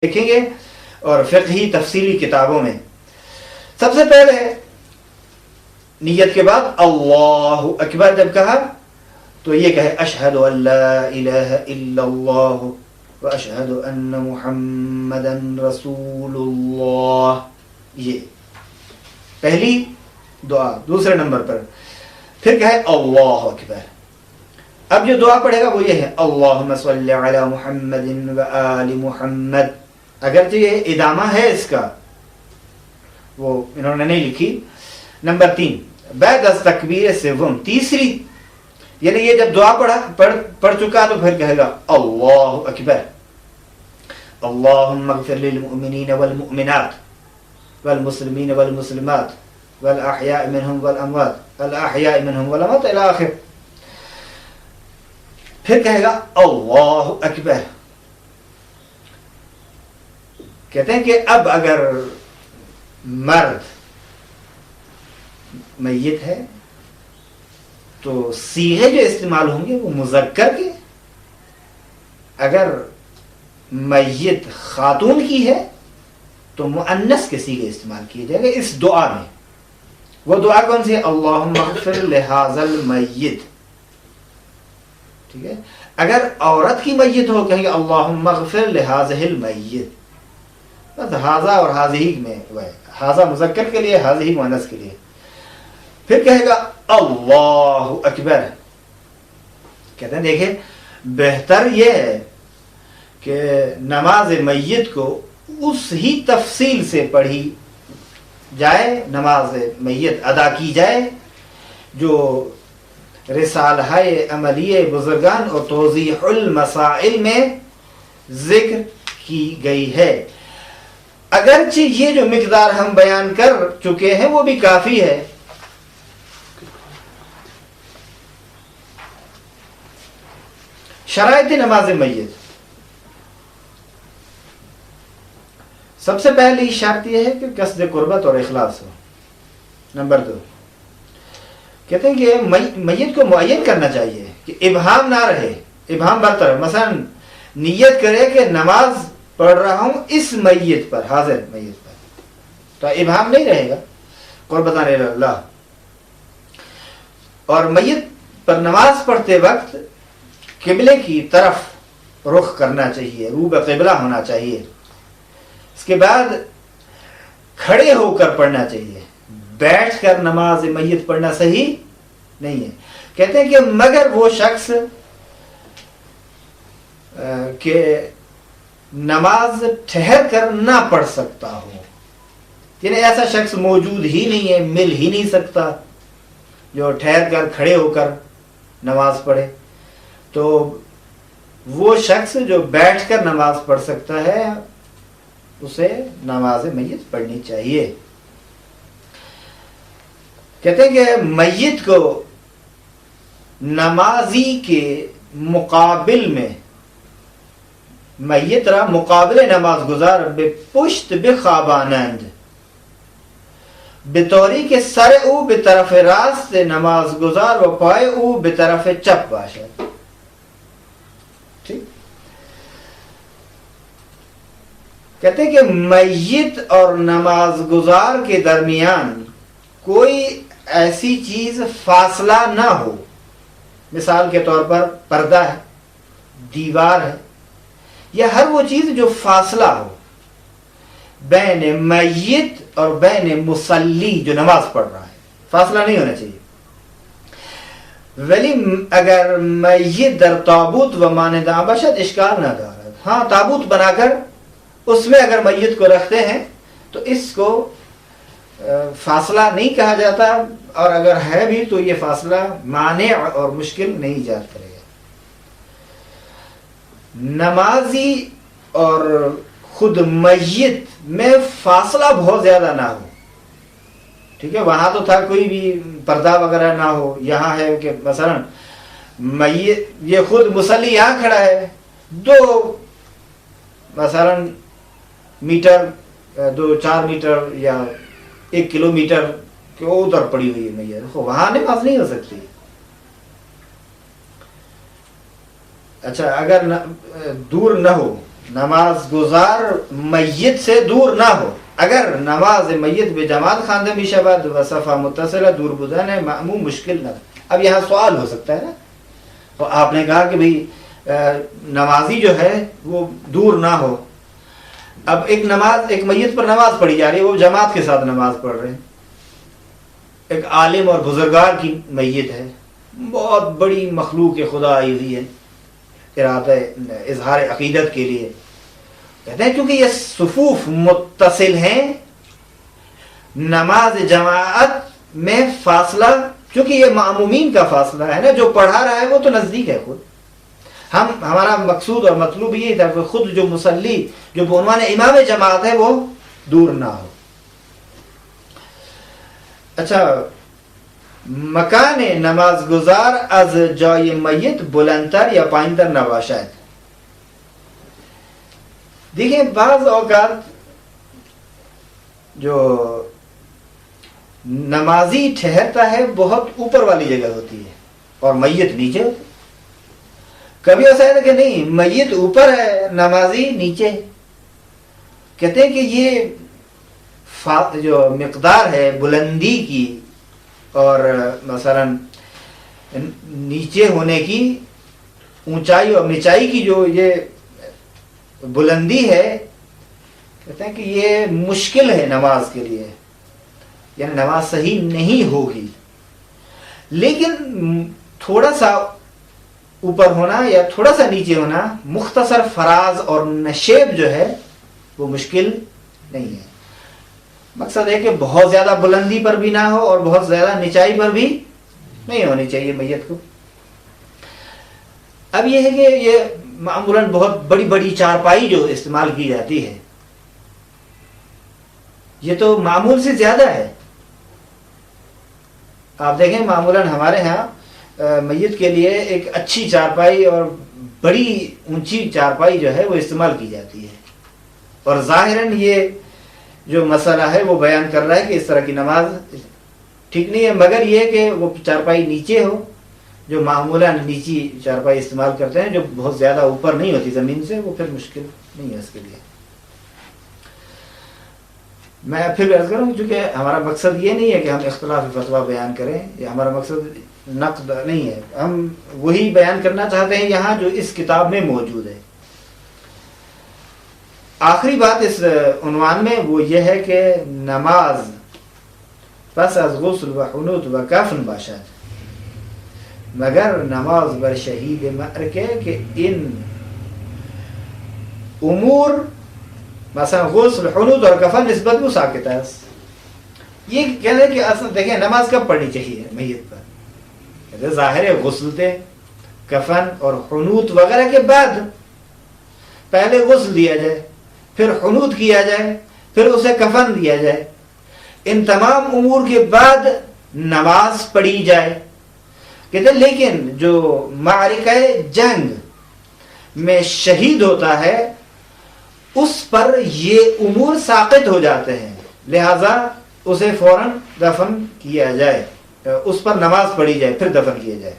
دیکھیں گے اور فقہی تفصیلی کتابوں میں. سب سے پہلے نیت کے بعد اللہ اکبر جب کہا تو یہ کہے اشہد ان لا الہ الا اللہ و اشہد ان محمدا رسول اللہ. یہ پہلی دعا. دوسرے نمبر پر پھر کہے اللہ اکبر. اب جو دعا پڑھے گا وہ یہ ہے اللہم صلی علی محمد و آل محمد. اگرچہ یہ ادامہ ہے اس کا، وہ انہوں نے نہیں لکھی. نمبر 3 بعد از تکبیر سوم، تیسری یعنی یہ جب دعا پڑھ چکا تو پھر کہے گا اللہ اکبر. اللہم اغفر للمؤمنین والمؤمنات والمسلمین والمسلمات والاحیاء منہم والاموات الاحیاء منہم والاموات الی آخر. پھر کہے گا اللہ اکبر. کہتے ہیں کہ اب اگر مرد میت ہے تو صیغے جو استعمال ہوں گے وہ مذکر کے، اگر میت خاتون کی ہے تو مؤنث کے صیغے استعمال کیے جائیں گے اس دعا میں. وہ دعا کون سی ہے؟ اللہم اغفر لہذا المیت. ٹھیک ہے. اگر عورت کی میت ہو کہیں گے اللہم اغفر لہذہ المیت. بس ہاذا اور حاذی میں ہاذا مذکر کے لیے، حاذی مؤنث کے لیے. پھر کہے گا اللہ اکبر. کہتے ہیں دیکھیں بہتر یہ ہے کہ نماز میت کو اس ہی تفصیل سے پڑھی جائے، نماز میت ادا کی جائے جو رسالہ عملیہ بزرگان اور توضیح المسائل میں ذکر کی گئی ہے. اگرچہ یہ جو مقدار ہم بیان کر چکے ہیں وہ بھی کافی ہے. شرائط نماز میت. سب سے پہلی شرط یہ ہے کہ قصد قربت اور اخلاص ہو. نمبر 2 کہتے ہیں کہ میت کو معین کرنا چاہیے کہ ابہام نہ رہے. ابہام برطرف، مثلا نیت کرے کہ نماز پڑھ رہا ہوں اس میت پر، حاضر میت پر، تو ابہام نہیں رہے گا. قربتان اللہ. اور میت پر نماز پڑھتے وقت قبلے کی طرف رخ کرنا چاہیے، رو بقبلہ ہونا چاہیے. اس کے بعد کھڑے ہو کر پڑھنا چاہیے. بیٹھ کر نماز میت پڑھنا صحیح نہیں ہے. کہتے ہیں کہ مگر وہ شخص کہ نماز ٹھہر کر نہ پڑھ سکتا ہو، یعنی ایسا شخص موجود ہی نہیں ہے، مل ہی نہیں سکتا جو ٹھہر کر کھڑے ہو کر نماز پڑھے، تو وہ شخص جو بیٹھ کر نماز پڑھ سکتا ہے اسے نماز میت پڑھنی چاہیے. کہتے ہیں کہ میت کو نمازی کے مقابل میں، میت را مقابل نماز گزار بے پشت بخوابانند بطوری کے سر او به طرف راست نماز گزار و پای او به طرف چپ باشد. ٹھیک. کہتے ہیں کہ میت اور نماز گزار کے درمیان کوئی ایسی چیز فاصلہ نہ ہو. مثال کے طور پر پردہ ہے، دیوار ہے، یا ہر وہ چیز جو فاصلہ ہو بین میت اور بین مصلی جو نماز پڑھ رہا ہے، فاصلہ نہیں ہونا چاہیے. ولی اگر میت در تابوت و مانند باشد اشکال نہ دارد. ہاں تابوت بنا کر اس میں اگر میت کو رکھتے ہیں تو اس کو فاصلہ نہیں کہا جاتا، اور اگر ہے بھی تو یہ فاصلہ مانع اور مشکل نہیں ایجاد کرے گا. نمازی اور خود میت میں فاصلہ بہت زیادہ نہ ہو. ٹھیک ہے. وہاں تو تھا کوئی بھی پردہ وغیرہ نہ ہو، یہاں ہے کہ مثلا میت یہ خود مصلی یہاں کھڑا ہے، 2 مثلا میٹر 2-4 میٹر یا 1 کلومیٹر کہ ادھر پڑی ہوئی ہے میت، وہاں نماز نہیں ہو سکتی. اچھا اگر دور نہ ہو نماز گزار میت سے دور نہ ہو. اگر نماز میت بے جماعت خواندہ می شود و صفا متصلہ دور بودن مأموم مشکل نہ. اب یہاں سوال ہو سکتا ہے نا، تو آپ نے کہا کہ بھئی نمازی جو ہے وہ دور نہ ہو. اب ایک میت پر نماز پڑھی جا رہی ہے، وہ جماعت کے ساتھ نماز پڑھ رہے ہیں. ایک عالم اور بزرگار کی میت ہے، بہت بڑی مخلوق خدا آئی ہوئی ہے ارادہ اظہار عقیدت کے لیے. کہتے ہیں کیونکہ یہ صفوف متصل ہیں، نماز جماعت میں فاصلہ، چونکہ یہ معمومین کا فاصلہ ہے نا، جو پڑھا رہا ہے وہ تو نزدیک ہے خود. ہمارا مقصود اور مطلوب یہ تھا کہ خود جو مصلی جو بعنوان امام جماعت ہے وہ دور نہ ہو. اچھا، مکان نماز گزار از جای میت بلندتر یا پایینتر نباشد. دیکھیں بعض اوقات جو نمازی ٹھہرتا ہے بہت اوپر والی جگہ ہوتی ہے اور میت نیچے ہوتی ہے. کبھی ایسا ہے کہ نہیں میت اوپر ہے نمازی نیچے. کہتے ہیں کہ یہ جو مقدار ہے بلندی کی اور مثلا نیچے ہونے کی، اونچائی اور نچائی کی جو یہ بلندی ہے، کہتے ہیں کہ یہ مشکل ہے نماز کے لیے، یعنی نماز صحیح نہیں ہوگی. لیکن تھوڑا سا اوپر ہونا یا تھوڑا سا نیچے ہونا، مختصر فراز اور نشیب جو ہے وہ مشکل نہیں ہے. مقصد ہے کہ بہت زیادہ بلندی پر بھی نہ ہو اور بہت زیادہ نچائی پر بھی نہیں ہونی چاہیے میت کو. اب یہ ہے کہ یہ معمولاً بہت بڑی بڑی چارپائی جو استعمال کی جاتی ہے، یہ تو معمول سے زیادہ ہے. آپ دیکھیں معمولاً ہمارے ہاں میت کے لیے ایک اچھی چارپائی اور بڑی اونچی چارپائی جو ہے وہ استعمال کی جاتی ہے، اور ظاہراً یہ جو مسئلہ ہے وہ بیان کر رہا ہے کہ اس طرح کی نماز ٹھیک نہیں ہے، مگر یہ کہ وہ چارپائی نیچے ہو. جو معمولاً نیچی چارپائی استعمال کرتے ہیں جو بہت زیادہ اوپر نہیں ہوتی زمین سے، وہ پھر مشکل نہیں ہے اس کے لیے. میں پھر عرض کروں چونکہ ہمارا مقصد یہ نہیں ہے کہ ہم اختلاف فتویٰ بیان کریں، یہ ہمارا مقصد نقد نہیں ہے. ہم وہی بیان کرنا چاہتے ہیں یہاں جو اس کتاب میں موجود ہے. آخری بات اس عنوان میں وہ یہ ہے کہ نماز پس از غسل و حنوط و کفن باشد، مگر نماز بر شہید معرکہ کہ ان امور مثلا غسل حنوط اور کفن نسبت وہ ساکت ہے. یہ کہتے ہیں کہ اصل دیکھیں نماز کب پڑھنی چاہیے میت پر؟ ظاہر ہے غسل تھے کفن اور حنوط وغیرہ کے بعد، پہلے غسل دیا جائے، پھر حنوط کیا جائے، پھر اسے کفن دیا جائے. ان تمام امور کے بعد نماز پڑھی جائے. کہتے ہیں لیکن جو معرکہ جنگ میں شہید ہوتا ہے اس پر یہ امور ساقط ہو جاتے ہیں، لہذا اسے فوراً دفن کیا جائے، اس پر نماز پڑھی جائے پھر دفن کیا جائے.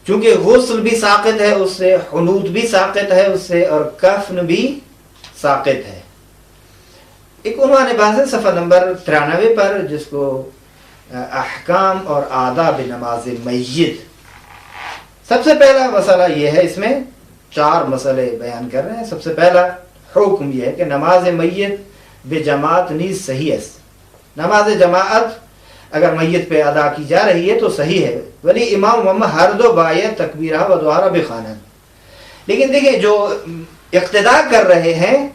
چونکہ غسل بھی ساقط ہے اس سے، حنوط بھی ساقط ہے اس سے، اور کفن بھی ساقط ہے. ایک عنوان بحث ہے صفحہ نمبر 93 پر، جس کو احکام اور آداب نماز میت. سب سے پہلا مسئلہ یہ ہے، اس میں 4 مسئلے بیان کر رہے ہیں. سب سے پہلا حکم یہ ہے کہ نماز میت بے جماعت نیز صحیح ہے. نماز جماعت اگر میت پہ ادا کی جا رہی ہے تو صحیح ہے، ولی امام محمد ہر دو باید تکبیرہ و دوارہ بخوانند. لیکن دیکھیں جو اقتداء کر رہے ہیں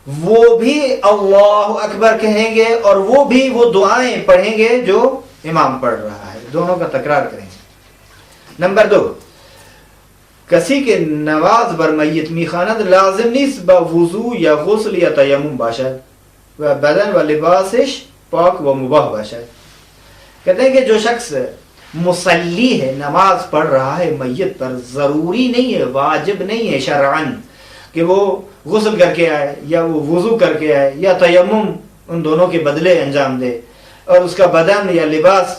وہ بھی اللہ اکبر کہیں گے اور وہ بھی وہ دعائیں پڑھیں گے جو امام پڑھ رہا ہے، دونوں کا تکرار کریں گے. نمبر 2، کسی کے نماز بر میت میخواند لازم نیست با وضو یا غسل یا تیمم باشد و بدن و لباسش پاک و مباح باشد. کہتے ہیں کہ جو شخص مصلی ہے، نماز پڑھ رہا ہے میت پر، ضروری نہیں ہے، واجب نہیں ہے شرعاً کہ وہ غسل کر کے آئے یا وہ وضو کر کے آئے یا تیمم، ان دونوں کے بدلے انجام دے، اور اس کا بدن یا لباس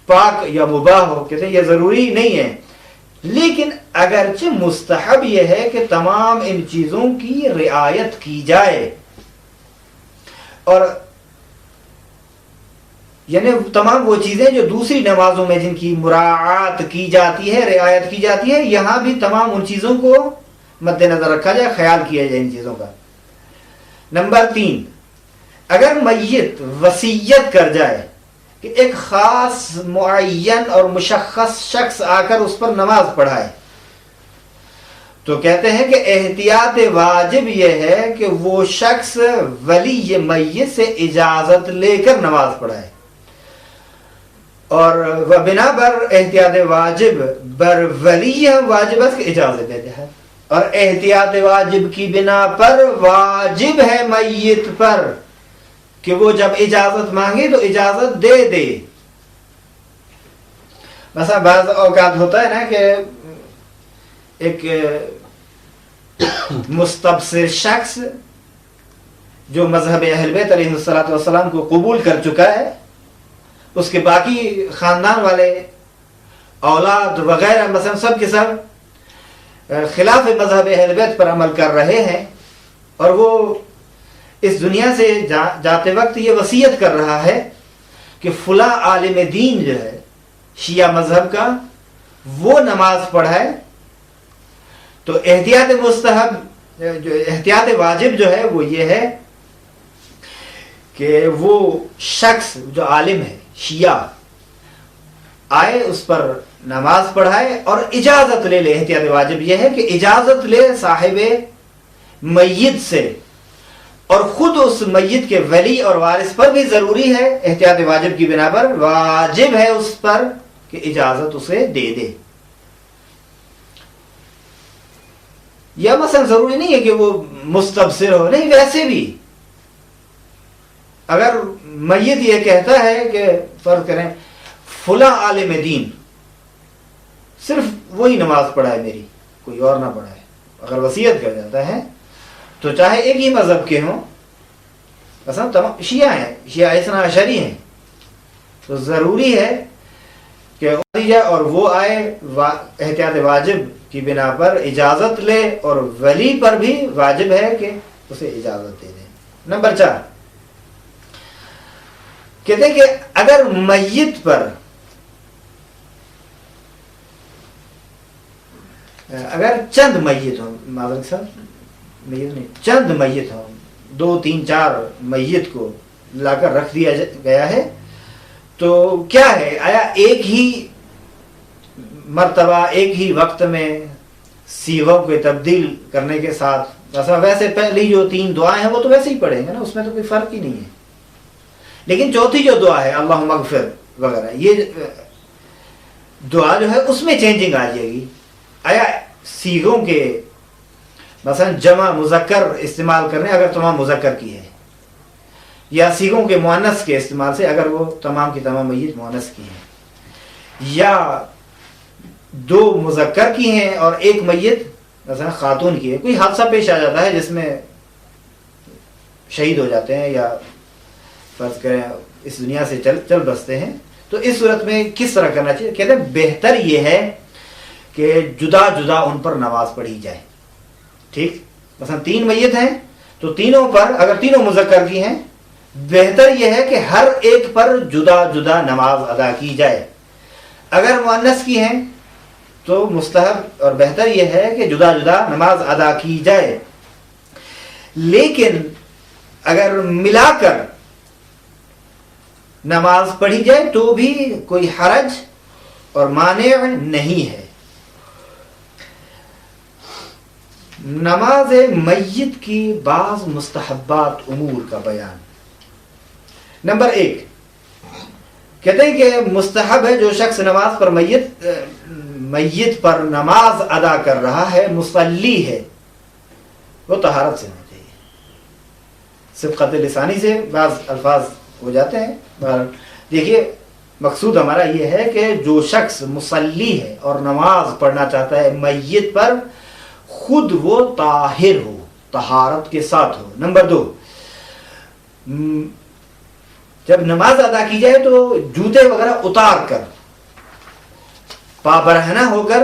پاک یا مباح ہو. کہتے ہیں یہ ضروری نہیں ہے. لیکن اگرچہ مستحب یہ ہے کہ تمام ان چیزوں کی رعایت کی جائے، اور یعنی تمام وہ چیزیں جو دوسری نمازوں میں جن کی مراعات کی جاتی ہے، رعایت کی جاتی ہے، یہاں بھی تمام ان چیزوں کو مد نظر رکھا جائے، خیال کیا جائے ان چیزوں کا۔ نمبر 3، اگر میت وصیت کر جائے کہ ایک خاص معین اور مشخص شخص آ کر اس پر نماز پڑھائے، تو کہتے ہیں کہ احتیاط واجب یہ ہے کہ وہ شخص ولی میت سے اجازت لے کر نماز پڑھائے، اور بنا پر احتیاط واجب بر ولی واجب ہے کہ اجازت دیتے ہیں، اور احتیاط واجب کی بنا پر واجب ہے میت پر کہ وہ جب اجازت مانگے تو اجازت دے دے۔ مثلا بعض اوقات ہوتا ہے نا کہ ایک مستبصر شخص جو مذہب اہل بیت علیہ الصلوۃ والسلام کو قبول کر چکا ہے، اس کے باقی خاندان والے اولاد وغیرہ مثلا سب کے سب خلاف مذہب اہل بیت پر عمل کر رہے ہیں، اور وہ اس دنیا سے جاتے وقت یہ وصیت کر رہا ہے کہ فلاں عالم دین جو ہے شیعہ مذہب کا وہ نماز پڑھائے، تو احتیاط مستحب جو احتیاط واجب جو ہے وہ یہ ہے کہ وہ شخص جو عالم ہے شیعہ آئے، اس پر نماز پڑھائے اور اجازت لے لے۔ احتیاط واجب یہ ہے کہ اجازت لے صاحب میت سے، اور خود اس میت کے ولی اور وارث پر بھی ضروری ہے، احتیاط واجب کی بنا پر واجب ہے اس پر کہ اجازت اسے دے دے۔ یا مثلا ضروری نہیں ہے کہ وہ مستبصر ہو، نہیں، ویسے بھی اگر میت یہ کہتا ہے کہ فرض کریں فلاں عالم دین صرف وہی نماز پڑھائے میری، کوئی اور نہ پڑھائے، اگر وصیت کر جاتا ہے تو چاہے ایک ہی مذہب کے ہوں، مثلا تمام شیعہ ہیں، شیعہ اثنا عشری ہیں، تو ضروری ہے کہ اور وہ آئے احتیاط واجب کی بنا پر اجازت لے، اور ولی پر بھی واجب ہے کہ اسے اجازت دے دے۔ نمبر 4، کہتے ہیں کہ اگر میت پر اگر چند میت ہوں، معذرت صاحب میت نہیں، چند میت ہوں، 2 3 4 میت کو لا کر رکھ دیا گیا ہے، تو کیا ہے، آیا ایک ہی مرتبہ ایک ہی وقت میں سیغوں کو تبدیل کرنے کے ساتھ، مثلا ویسے پہلی جو 3 دعائیں ہیں وہ تو ویسے ہی پڑھیں گے نا، اس میں تو کوئی فرق ہی نہیں ہے، لیکن چوتھی جو دعا ہے اللہم اغفر وغیرہ، یہ دعا جو ہے اس میں چینجنگ آ جائے گی۔ آیا سیغوں کے مثلا جمع مذکر استعمال کرنے اگر تمام مذکر کی ہے، یا سیغوں کے مؤنث کے استعمال سے اگر وہ تمام کی تمام میت مؤنث کی ہے، یا 2 مذکر کی ہیں اور ایک میت مثلا خاتون کی ہے، کوئی حادثہ پیش آ جاتا ہے جس میں شہید ہو جاتے ہیں یا فرض کریں اس دنیا سے چل بستے ہیں، تو اس صورت میں کس طرح کرنا چاہیے؟ کہتے ہیں بہتر یہ ہے کہ جدا جدا ان پر نماز پڑھی جائے، ٹھیک، مثلا 3 میت ہیں تو تینوں پر اگر تینوں مذکر کی ہیں، بہتر یہ ہے کہ ہر ایک پر جدا جدا نماز ادا کی جائے، اگر مؤنث کی ہیں تو مستحب اور بہتر یہ ہے کہ جدا جدا نماز ادا کی جائے، لیکن اگر ملا کر نماز پڑھی جائے تو بھی کوئی حرج اور مانع نہیں ہے۔ نماز میت کی بعض مستحبات امور کا بیان۔ نمبر 1، کہتے ہیں کہ مستحب ہے جو شخص نماز پر میت پر نماز ادا کر رہا ہے، مصلی ہے، وہ طہارت سے ہونا چاہیے۔ صبغت لسانی سے بعض الفاظ ہو جاتے ہیں، دیکھیے مقصود ہمارا یہ ہے کہ جو شخص مصلی ہے اور نماز پڑھنا چاہتا ہے میت پر، خود وہ طاہر ہو، طہارت کے ساتھ ہو۔ نمبر 2، جب نماز ادا کی جائے تو جوتے وغیرہ اتار کر پا برہنہ ہو کر